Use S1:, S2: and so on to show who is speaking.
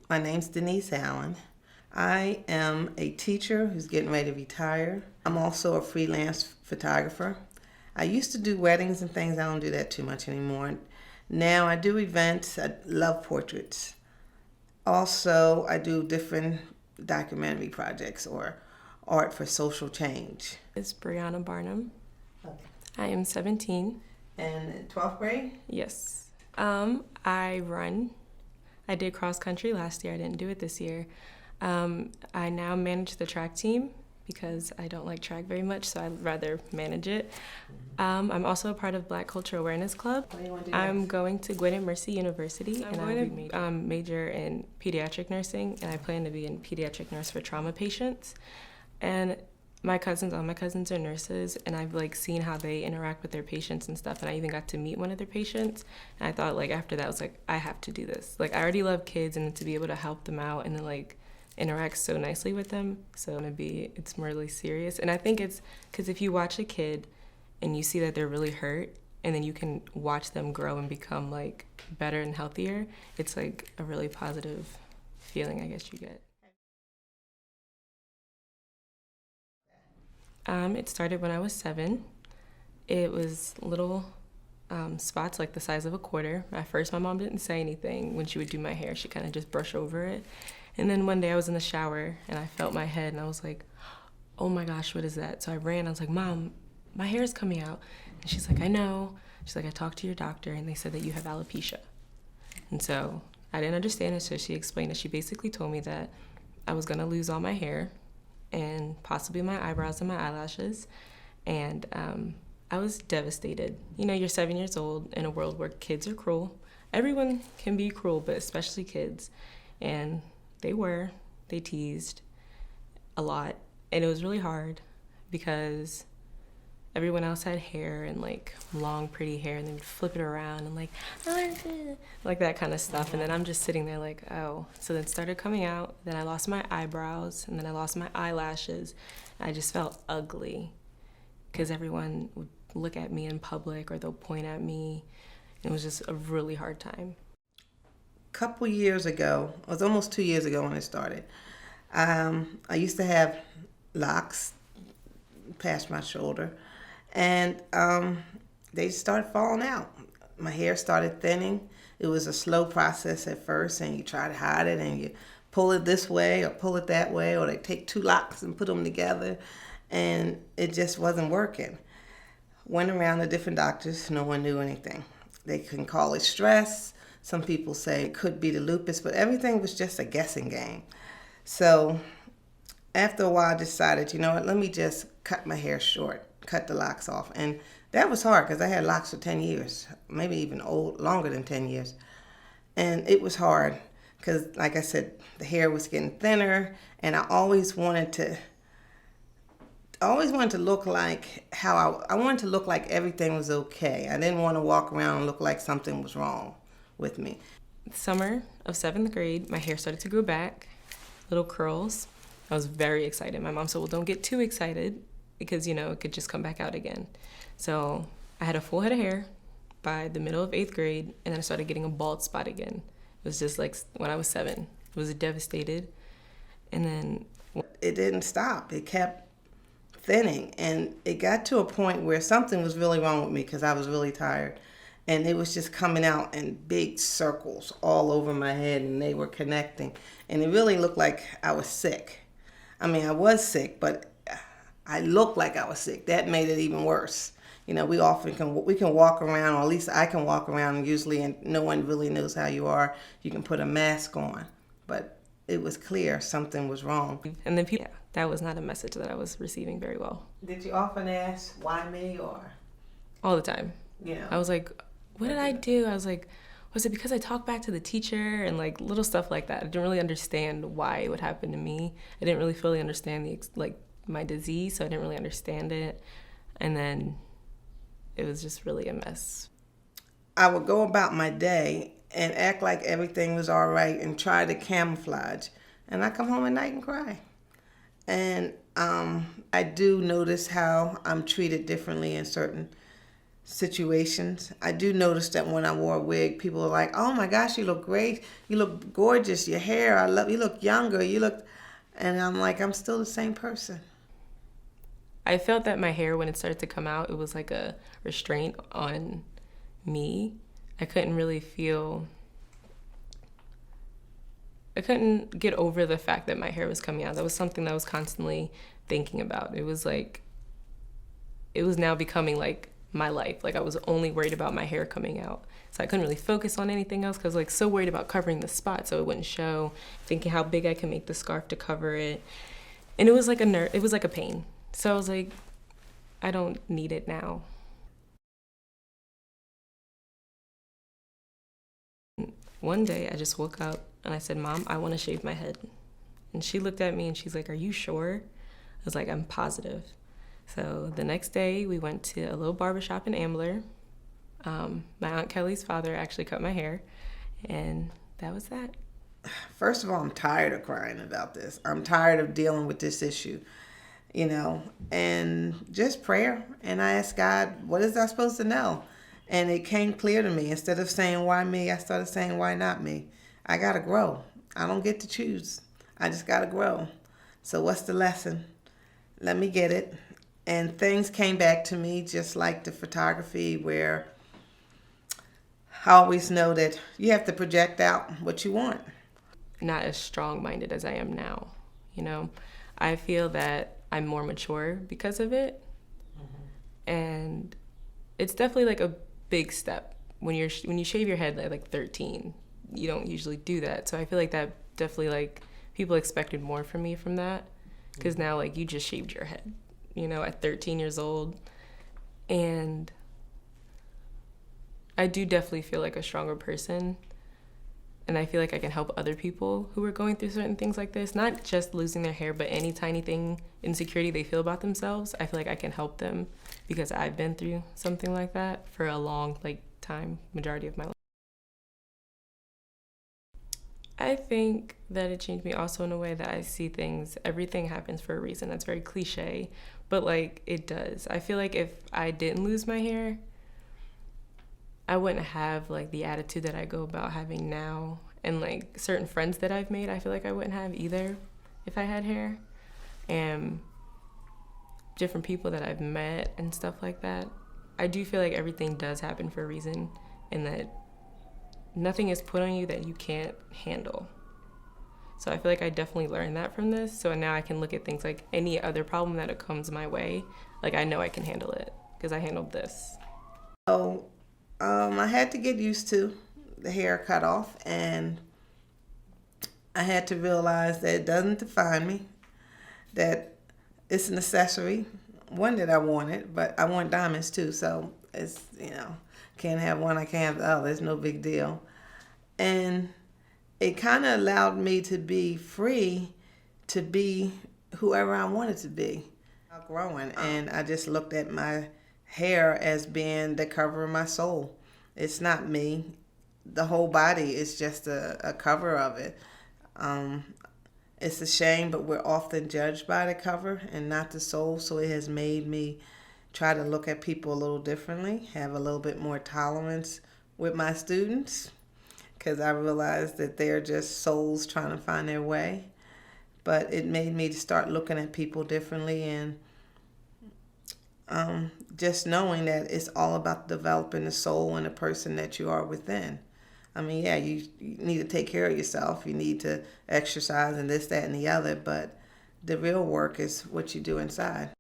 S1: My name's Denise Allen. I am a teacher who's getting ready to retire. I'm also a freelance photographer. I used to do weddings and things. I don't do that too much anymore. Now I do events. I love portraits. Also, I do different documentary projects or art for social change.
S2: It's Brianna Barnum.
S1: Okay.
S2: I am 17.
S1: And in 12th grade?
S2: Yes. I run. I did cross country last year. I didn't do it this year. I now manage the track team because I don't like track very much, so I'd rather manage it. I'm also a part of Black Culture Awareness Club.
S1: What do you want to do
S2: I'm
S1: next?
S2: going to Gwinnett Mercy University, and I'm going to major in pediatric nursing, and I plan to be a pediatric nurse for trauma patients. And all my cousins are nurses, and I've seen how they interact with their patients and stuff, and I even got to meet one of their patients, and I thought after that I was I have to do this. I already love kids, and to be able to help them out and then interact so nicely with them, so it's really serious. And I think it's because if you watch a kid and you see that they're really hurt, and then you can watch them grow and become better and healthier, it's a really positive feeling, I guess you get. It started when I was 7. It was little spots the size of a quarter. At first, my mom didn't say anything. When she would do my hair, she kind of just brushed over it. And then one day I was in the shower and I felt my head and I was like, oh my gosh, what is that? So I ran. I was like, Mom, my hair is coming out. And she's like, I know. She's like, I talked to your doctor and they said that you have alopecia. And so I didn't understand it, so she explained it. She basically told me that I was going to lose all my hair and possibly my eyebrows and my eyelashes. And I was devastated. You're 7 years old in a world where kids are cruel. Everyone can be cruel, but especially kids. And they teased a lot. And it was really hard because everyone else had hair and long, pretty hair, and they would flip it around and that kind of stuff. And then I'm just sitting there oh. So then it started coming out. Then I lost my eyebrows, and then I lost my eyelashes. I just felt ugly because everyone would look at me in public or they'll point at me. It was just a really hard time.
S1: Couple years ago, it was almost 2 years ago when it started. I used to have locks past my shoulder, and they started falling out. My hair started thinning. It was a slow process at first, and you try to hide it, and you pull it this way or pull it that way, or they take 2 locks and put them together, and it just wasn't working. Went around to different doctors. No one knew anything. They can call it stress. Some people say it could be the lupus, but everything was just a guessing game. So after a while, I decided, you know what, let me just cut my hair short, cut the locks off. And that was hard because I had locks for 10 years, maybe even longer than 10 years. And it was hard because, like I said, the hair was getting thinner, and I always wanted to look like I wanted to look like everything was okay. I didn't want to walk around and look like something was wrong with me.
S2: Summer of 7th grade, my hair started to grow back, little curls. I was very excited. My mom said, well, don't get too excited because, it could just come back out again. So I had a full head of hair by the middle of 8th grade, and then I started getting a bald spot again. It was just when I was 7. It was devastated. And then
S1: it didn't stop. It kept thinning, and it got to a point where something was really wrong with me because I was really tired. And it was just coming out in big circles all over my head, and they were connecting. And it really looked like I was sick. I mean, I was sick, but I looked like I was sick. That made it even worse. We often can walk around, or at least I can walk around usually, and no one really knows how you are. You can put a mask on. But it was clear something was wrong.
S2: And then that was not a message that I was receiving very well.
S1: Did you often ask, why me, or?
S2: All the time.
S1: Yeah.
S2: I was like, what did I do? I was like, was it because I talked back to the teacher and little stuff like that? I didn't really understand why it would happen to me. I didn't really fully understand my disease, so I didn't really understand it. And then it was just really a mess.
S1: I would go about my day and act like everything was all right and try to camouflage. And I come home at night and cry. And I do notice how I'm treated differently in certain situations. I do notice that when I wore a wig, people are like, "Oh my gosh, you look great. You look gorgeous. Your hair, I love. You look younger. You look," and I'm like, I'm still the same person.
S2: I felt that my hair, when it started to come out, it was like a restraint on me. I couldn't really feel, I couldn't get over the fact that my hair was coming out. That was something that I was constantly thinking about. It was like, it was now becoming like my life. Like I was only worried about my hair coming out. So I couldn't really focus on anything else because I was like so worried about covering the spot so it wouldn't show, thinking how big I could make the scarf to cover it. And it was like it was like a pain. So I was like, I don't need it now. One day I just woke up and I said, Mom, I want to shave my head. And she looked at me and she's like, are you sure? I was like, I'm positive. So the next day we went to a little barbershop in Ambler. My Aunt Kelly's father actually cut my hair, and that was that.
S1: First of all, I'm tired of crying about this. I'm tired of dealing with this issue, and just prayer. And I asked God, what is I supposed to know? And it came clear to me. Instead of saying, why me, I started saying, why not me? I got to grow. I don't get to choose. I just got to grow. So what's the lesson? Let me get it. And things came back to me just like the photography, where I always know that you have to project out what you want.
S2: Not as strong-minded as I am now, I feel that I'm more mature because of it. And it's definitely like a big step. When you shave your head at like 13, you don't usually do that. So I feel like that definitely, like, people expected more from me from that. Because now, like, you just shaved your head, at 13 years old. And I do definitely feel like a stronger person. And I feel like I can help other people who are going through certain things like this, not just losing their hair, but any tiny thing, insecurity they feel about themselves. I feel like I can help them because I've been through something like that for a long, time, majority of my life. I think that it changed me also in a way that I see things, everything happens for a reason. That's very cliche, but it does. I feel like if I didn't lose my hair, I wouldn't have the attitude that I go about having now. And certain friends that I've made, I feel like I wouldn't have either if I had hair. And different people that I've met and stuff like that. I do feel like everything does happen for a reason, and that nothing is put on you that you can't handle. So I feel like I definitely learned that from this. So now I can look at things like any other problem that comes my way. I know I can handle it because I handled this.
S1: So I had to get used to the hair cut off, and I had to realize that it doesn't define me, that it's an accessory, one that I wanted, but I want diamonds too, so it's, can't have one, I can't have the other, it's no big deal. And it kind of allowed me to be free to be whoever I wanted to be. Growing, and I just looked at my hair as being the cover of my soul. It's not me. The whole body is just a cover of it. It's a shame, but we're often judged by the cover and not the soul, so it has made me try to look at people a little differently, have a little bit more tolerance with my students, because I realized that they're just souls trying to find their way. But it made me start looking at people differently, and just knowing that it's all about developing the soul and the person that you are within. I mean, yeah, you need to take care of yourself. You need to exercise and this, that, and the other. But the real work is what you do inside.